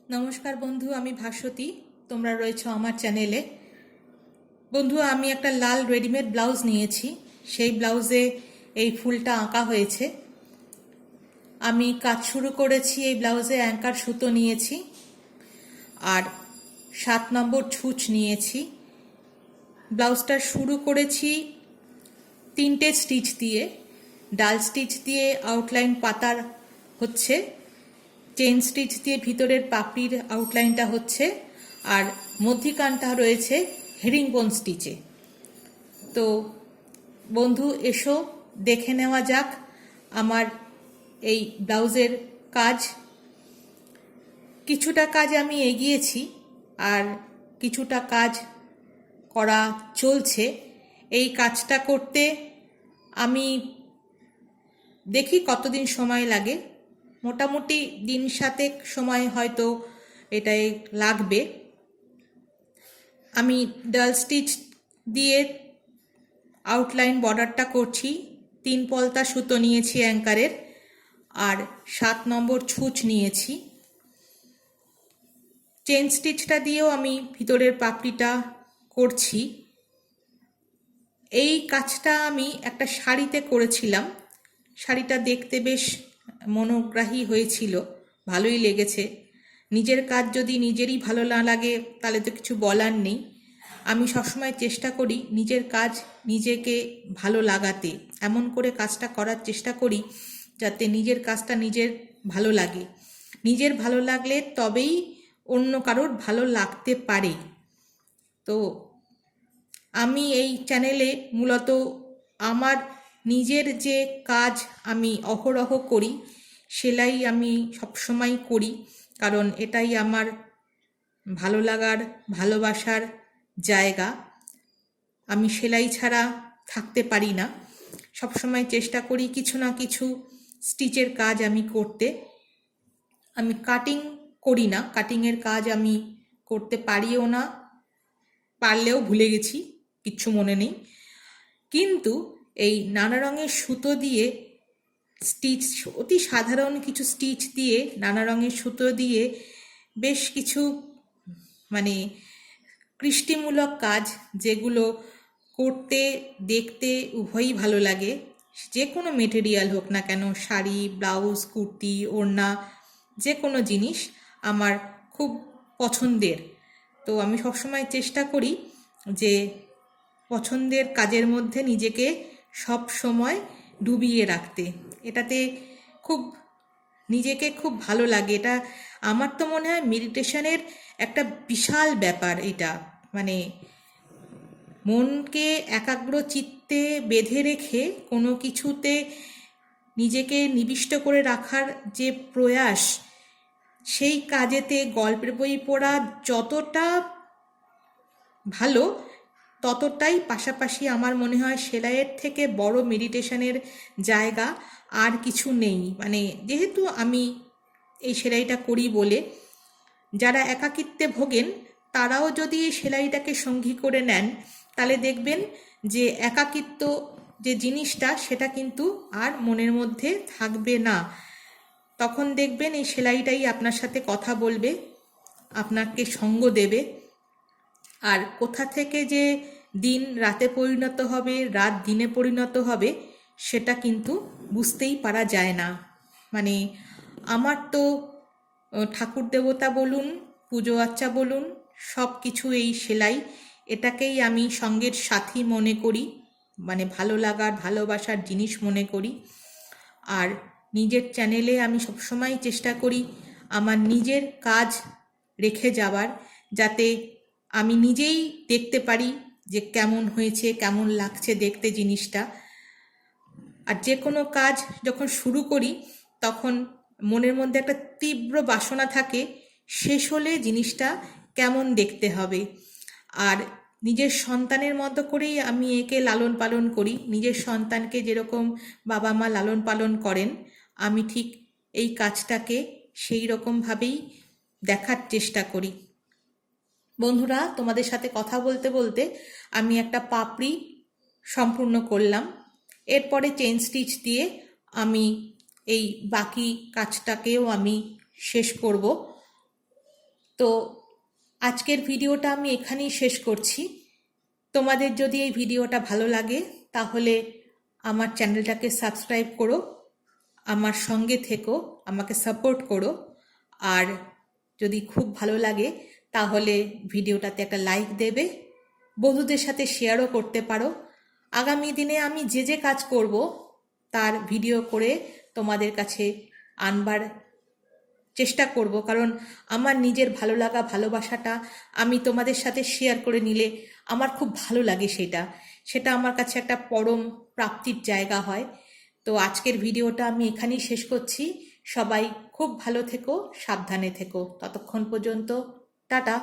নমস্কার বন্ধু, আমি ভাস্বতী। তোমরা রয়েছো আমার চ্যানেলে। বন্ধু, আমি একটা লাল রেডিমেড ব্লাউজ নিয়েছি। সেই ব্লাউজে এই ফুলটা আঁকা হয়েছে। আমি কাজ শুরু করেছি। এই ব্লাউজে অ্যাঙ্কার সুতো নিয়েছি আর 7 নম্বর ছুঁচ নিয়েছি। ব্লাউজটা শুরু করেছি 3টে স্টিচ দিয়ে। ডাল স্টিচ দিয়ে আউটলাইন পাতার হচ্ছে, চেন স্টিচ দিয়ে ভিতরের পাপড়ির আউটলাইনটা হচ্ছে, আর মধ্যিখানটা রয়েছে হেরিংবোন স্টিচে। তো বন্ধু, এসো দেখে নেওয়া যাক আমার এই ব্লাউজের কাজ। কিছুটা কাজ আমি এগিয়েছি আর কিছুটা কাজ করা চলছে। এই কাজটা করতে আমি দেখি কতদিন সময় লাগে। মোটামুটি দিন 7 সময় হয়তো এটাই লাগবে। আমি ডাল স্টিচ দিয়ে আউটলাইন বর্ডারটা করছি। 3 পলতা সুতো নিয়েছি অ্যাঙ্কারের আর 7 নম্বর ছুঁচ নিয়েছি। চেন স্টিচটা দিয়েও আমি ভিতরের পাপড়িটা করছি। এই কাজটা আমি একটা শাড়িতে করেছিলাম। শাড়িটা দেখতে বেশ মনোগ্রাহী হয়েছিল, ভালোই লেগেছে। নিজের কাজ যদি নিজেরই ভালো না লাগে তাহলে তো কিছু বলার নেই। আমি সবসময় চেষ্টা করি নিজের কাজ নিজেকে ভালো লাগাতে, এমন করে কাজটা করার চেষ্টা করি যাতে নিজের কাজটা নিজের ভালো লাগে। নিজের ভালো লাগলে তবেই অন্য কারোর ভালো লাগতে পারে। তো আমি এই চ্যানেলে মূলত আমার নিজের যে কাজ আমি অহরহ করি, সেলাই আমি সবসময় করি, কারণ এটাই আমার ভালো লাগার, ভালোবাসার জায়গা। আমি সেলাই ছাড়া থাকতে পারি না। সবসময় চেষ্টা করি কিছু না কিছু স্টিচের কাজ আমি করতে। আমি কাটিং করি না, কাটিংয়ের কাজ আমি করতে পারিও না, পারলেও ভুলে গেছি, কিচ্ছু মনে নেই। কিন্তু এই নানা রঙের সুতো দিয়ে স্টিচ, অতি সাধারণ কিছু স্টিচ দিয়ে নানা রঙের সুতো দিয়ে বেশ কিছু মানে কৃষ্টিমূলক কাজ, যেগুলো করতে দেখতে উভয়ই ভালো লাগে। যে কোনো মেটেরিয়াল হোক না কেন, শাড়ি, ব্লাউজ, কুর্তি, ওড়না, যে কোনো জিনিস আমার খুব পছন্দের। তো আমি সবসময় চেষ্টা করি যে পছন্দের কাজের মধ্যে নিজেকে সব সময় ডুবিয়ে রাখতে। এটাতে খুব নিজেকে খুব ভালো লাগে। এটা আমার তো মনে হয় মেডিটেশনের একটা বিশাল ব্যাপার এটা। মানে মনকে একাগ্র চিত্তে বেঁধে রেখে কোনো কিছুতে নিজেকে নিবিষ্ট করে রাখার যে প্রয়াস, সেই কাজেতে গল্পের বই পড়া যতটা ভালো, ততটাই পাশাপাশি আমার মনে হয় সেলাইয়ের থেকে বড় মেডিটেশনের জায়গা আর কিছু নেই। মানে যেহেতু আমি এই সেলাইটা করি বলে, যারা একাকিত্বে ভোগেন তারাও যদি এই সেলাইটাকে সঙ্গী করে নেন, তাহলে দেখবেন যে একাকিত্ব যে জিনিসটা সেটা কিন্তু আর মনের মধ্যে থাকবে না। তখন দেখবেন এই সেলাইটাই আপনার সাথে কথা বলবে, আপনাকে সঙ্গ দেবে। আর কোথা থেকে যে দিন রাতে পরিণত হবে, রাত দিনে পরিণত হবে, সেটা কিন্তু বুঝতেই পারা যায় না। মানে আমার তো ঠাকুর দেবতা বলুন, পুজো আচ্চা বলুন, সব কিছু এই সেলাই, এটাকেই আমি সঙ্গের সাথী মনে করি, মানে ভালো লাগার, ভালোবাসার জিনিস মনে করি। আর নিজের চ্যানেলে আমি সবসময় চেষ্টা করি আমার নিজের কাজ রেখে যাওয়ার, যাতে আমি নিজেই দেখতে পারি যে কেমন হয়েছে, কেমন লাগছে দেখতে জিনিসটা। আর যে কোনো কাজ যখন শুরু করি তখন মনের মধ্যে একটা তীব্র বাসনা থাকে শেষ হলে জিনিসটা কেমন দেখতে হবে। আর নিজের সন্তানের মতো করেই আমি একে লালন পালন করি। নিজের সন্তানকে যেরকম বাবা মা লালন পালন করেন, আমি ঠিক এই কাজটাকে সেই রকমভাবেই দেখার চেষ্টা করি। বন্ধুরা, তোমাদের সাথে কথা বলতে বলতে আমি একটা পাপড়ি সম্পূর্ণ করলাম। এরপরে চেন স্টিচ দিয়ে আমি এই বাকি কাজটাকেও আমি শেষ করব। তো আজকের ভিডিওটা আমি এখানেই শেষ করছি। তোমাদের যদি এই ভিডিওটা ভালো লাগে তাহলে আমার চ্যানেলটাকে সাবস্ক্রাইব করো, আমার সঙ্গে থেকো, আমাকে সাপোর্ট করো। আর যদি খুব ভালো লাগে তাহলে ভিডিওটাতে একটা লাইক দেবে, বন্ধুদের সাথে শেয়ারও করতে পারো। আগামী দিনে আমি যে যে কাজ করব তার ভিডিও করে তোমাদের কাছে আনবার চেষ্টা করব, কারণ আমার নিজের ভালো লাগা ভালোবাসাটা আমি তোমাদের সাথে শেয়ার করে নিলে আমার খুব ভালো লাগে। সেটা আমার কাছে একটা পরম প্রাপ্তির জায়গা হয়। তো আজকের ভিডিওটা আমি এখানেই শেষ করছি। সবাই খুব ভালো থেকো, সাবধানে থেকো। ততক্ষণ পর্যন্ত টাটা।